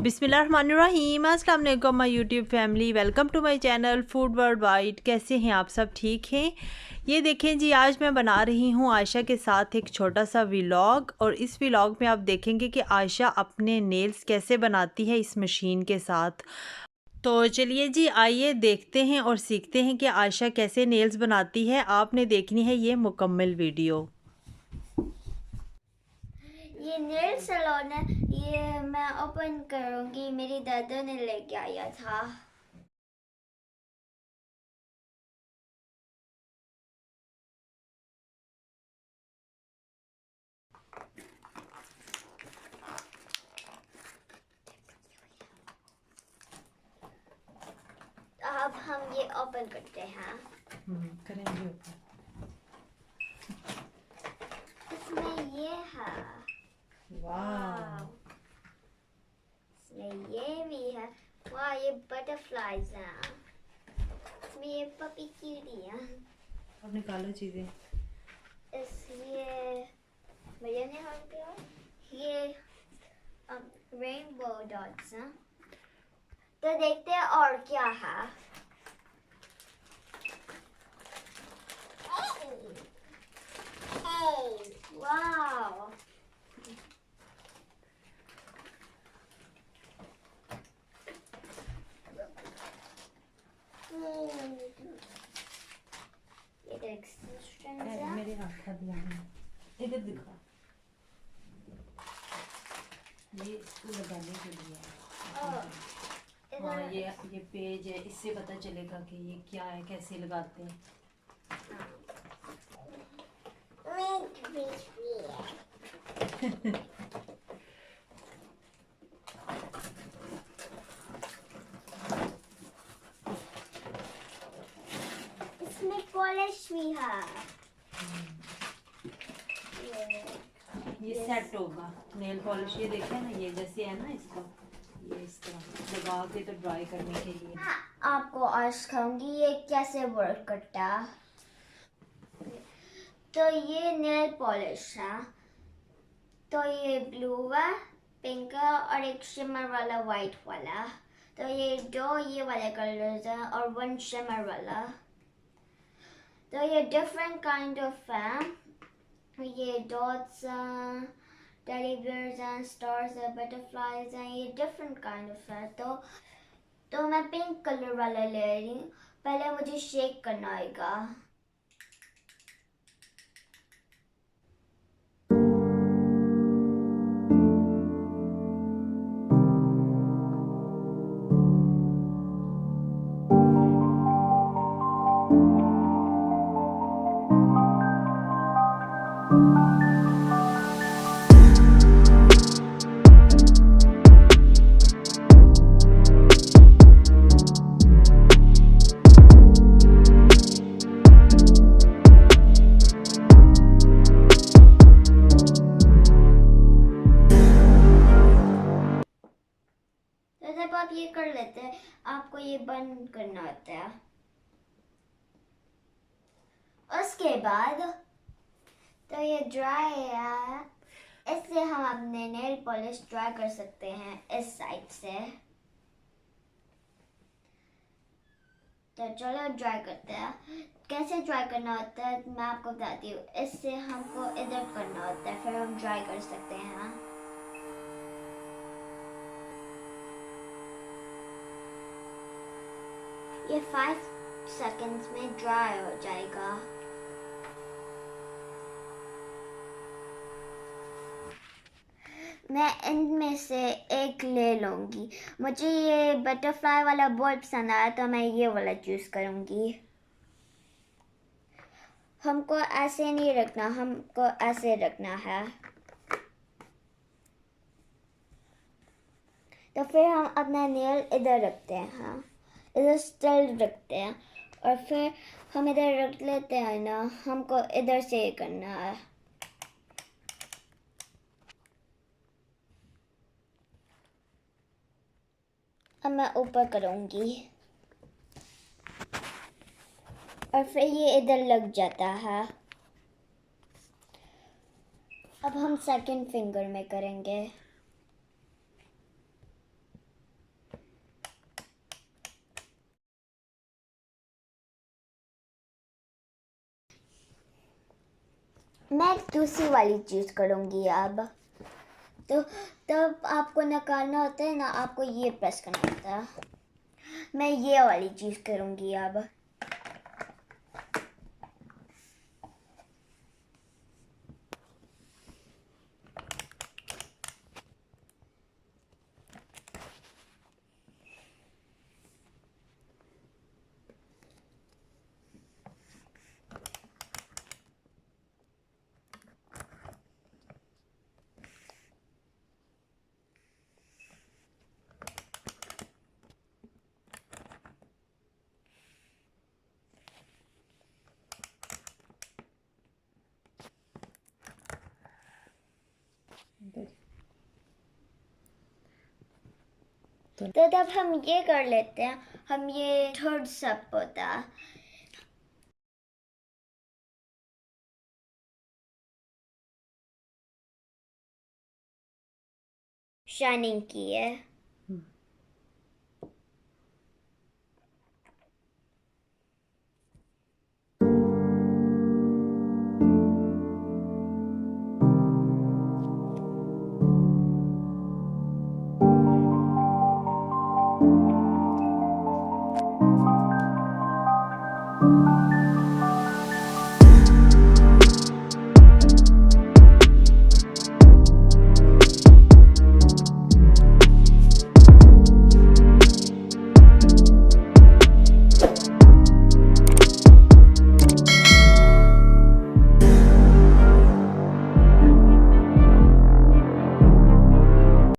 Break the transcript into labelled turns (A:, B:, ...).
A: बिस्मिल्लाहिर्रहमानिर्रहीम। अस्सलाम वालेकुम my YouTube family, welcome to my channel food world wide. कैसे हैं आप सब? ठीक हैं? ये देखें जी, आज मैं बना रही हूँ आयशा के साथ एक छोटा सा व्लॉग, और इस व्लॉग में आप देखेंगे कि आयशा अपने नेल्स कैसे बनाती है इस मशीन के साथ। तो चलिए जी, आइए देखते हैं और सीखते हैं कि आयशा कैसे नेल्स बनाती है। आपने देखनी है ये मुकम्मल वीडियो।
B: ये नेल सैलून है, ये मैं ओपन करूंगी। मेरी दादा ने लेके आया था। अब हम ये ओपन करते हैं।
A: करेंगे।
B: इसमें ये है।
A: वाह,
B: इसमें ये भी है। वाह, ये बटरफ्लाईज हैं। इसमें ये पपी क्यूटी है।
A: अब निकालो चीज़ें।
B: ये भैया ने हम किया। ये रेनबो डॉट्स हैं। तो देखते हैं और क्या है। Wow. ये तो एक्सटेंशन है।
A: मेरे हाथ का दिया है, इधर दिखा। ये इसको लगाने के लिए है। हाँ, ये पेज है, इससे पता चलेगा कि ये क्या है, कैसे लगाते हैं।
B: इसमें पॉलिश भी है।
A: ये सेट होगा नेल पॉलिश। ये देखे ना, ये जैसे है ना, इसका ये इस तरह लगा के तो ड्राई करने के लिए।
B: आपको आज सिखाऊंगी ये कैसे वर्क करता है। तो ये नेल पॉलिश है। तो ये ब्लू है, पिंक है और एक शिमर वाला वाइट वाला। तो ये दो ये वाले कलर्स हैं और वन शिमर वाला। तो ये डिफरेंट काइंड ऑफ है। ये डॉट्स हैं, टेडी बियर्स हैं, स्टार्स हैं, बटरफ्लाईज हैं। ये डिफरेंट काइंड ऑफ है। तो मैं पिंक कलर वाला ले रही हूँ। पहले मुझे शेक करना होगा। तो जब आप ये कर लेते हैं, आपको ये बंद करना होता है। उसके बाद तो ये ड्राई है। इससे हम अपने नेल पॉलिश ड्राई कर सकते हैं इस साइड से। तो चलो ड्राई करते हैं। कैसे ड्राई करना होता है मैं आपको बताती हूँ। इससे हमको इधर करना होता है, फिर हम ड्राई कर सकते हैं। ये 5 सेकंड्स में ड्राई हो जाएगा। मैं इनमें से एक ले लूँगी। मुझे ये बटरफ्लाई वाला बहुत पसंद आया, तो मैं ये वाला चूज़ करूँगी। हमको ऐसे नहीं रखना, हमको ऐसे रखना है। तो फिर हम अपना नेल इधर रखते हैं, इधर स्टिल रखते हैं, और फिर हम इधर रख लेते हैं ना। हमको इधर से ये करना है। अब मैं ऊपर करूँगी और फिर ये इधर लग जाता है। अब हम सेकंड फिंगर में करेंगे। मैं दूसरी वाली चूज करूँगी अब। तो तब आपको निकालना होता है ना, आपको ये प्रेस करना होता है। मैं ये वाली चूज करूँगी अब। तो तब हम ये कर लेते हैं, हम ये थर्ड स्टेप होता है। शाइनिंग की है।